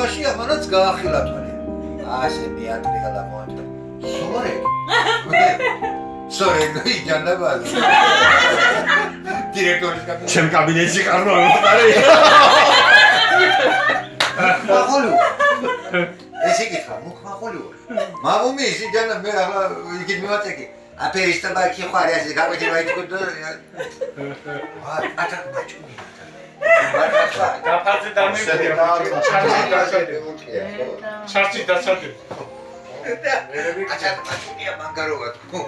შემთხვევაში ამანაც გაახილა თვალი. ასე მეატრი გადამოაჭრა. სორე იჯანება. დირექტორის კაბინეტში. ჩემ კაბინეტში ყარნო ვიყარე. მახოლო. ეს იკითხა, მუქმახოლო. მამუმი ისიჯანა მე ახლა იგი მივაწეკი. აფერისტება კი ხარ ასე გაგვიჭირა იტყოდა. აჭა მაჭუნი. დაფარზე დამივიდა. ჩარჩი დასადი. აჭა მაჭუნია მანგაროვა თქო.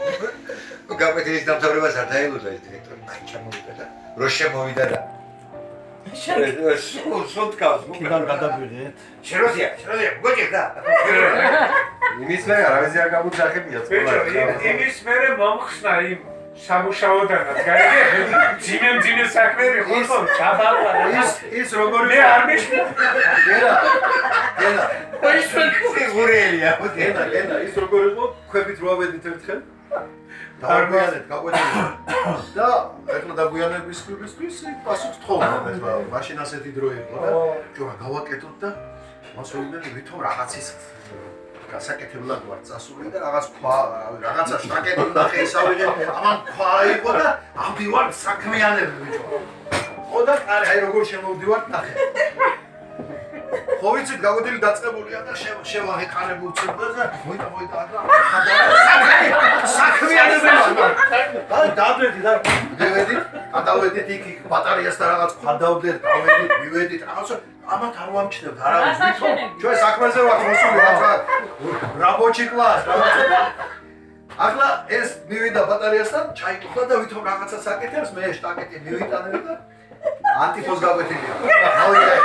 გაგვიჭირეს დამთავრებას არ დაელოდა ეს დირექტორი. აი ჩამოვიდა და რო შემოვიდა და სუნთქავს კიდან გადავიდეთ. შეროზია, მოგეჭირდა. იმის მე არავის არ გამოძახებია ბიჭო, იმის მერე მომხსნა იმ სამუშაოდანაც გაიგე? ძიმე საქმეები ხო დაბალვა. ის როგორი მე არ მიშნე. გელა. ის გურელია. გელა, ის როგორი იყო? ქვებით რო ავედით ერთხელ. დაგვიანეთ, გაგვეცილეთ. და ეხლა დაგვიანების კლუბისთვის პასუხს თხოვნა ეხლა მაშინ ასეთი დრო იყო და ჯობა გავაკეთოთ და მას ვიგებ ვითომ რაღაცის გასაკეთებლად ვარ წასული და რაღაცა შტაკეტი ნახე ისავე ამან ქვა იყო და ამბივარ საქმიანები ბიჭო. ხო და აი როგორ შემოვდივარ ნახე. ხო ვიცით გაგვედილი დაწყებულია და შევაღეყანებ უცებ და მოიტა საქმიანები აი დავდედი და გადავედით იქ ბატარეას და რაღაც ქვადავდეთ დავედით მივედით რაღაცა ამათ არ ვამჩნევთ არავის ვითომ ჩვენ საქმეზე ვართ მოსული რაღაცა რაბოჩი კლას ახლა ეს მივიდა ბატარეასთან ჩაიკუხა და ვითომ რაღაცა საკეთებს მე შტაკეტი მივიტანე და ანტიფოს გაგვეთილია მოვიდა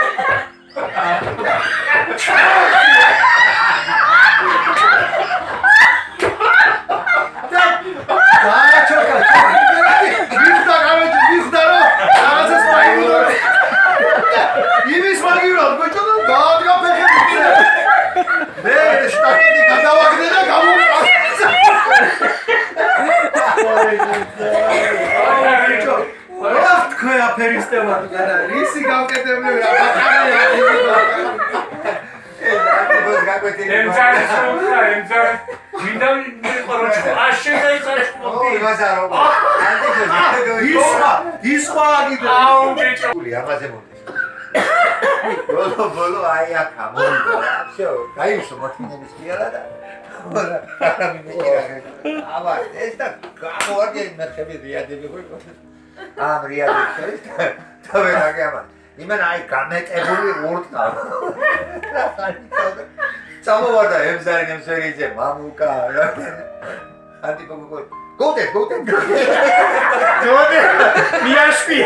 ფერისტევა და რისი გავკეთებული რა ბატარეა ეს გაგვეთილი ემზარი მინდა მიყორო აშენა იწაჭმოდი იმასარო ის ყაგი აუ ბიჭო ამაზე მომდის ბოლო აი აქა მომდა всё გაიუსო მოთმინების කියලා და არა მინდა აბა ეს და გამოვარდი მერხები რიადები ხო ამ რიადებს და ვერაგე ამან იმენ აი გამეტებული ურტყა წამოვარდა ემზარიძე მამუკა ანტიპოგო გოდე მიაშპი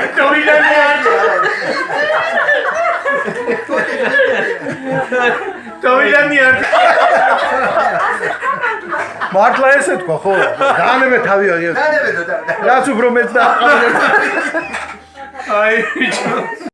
დოილანიანი მართლა ესე თქვა ხო? დაანებე თავი აღიარეთ. დაანებე და რაც უფრო მეც და აი ბიჭო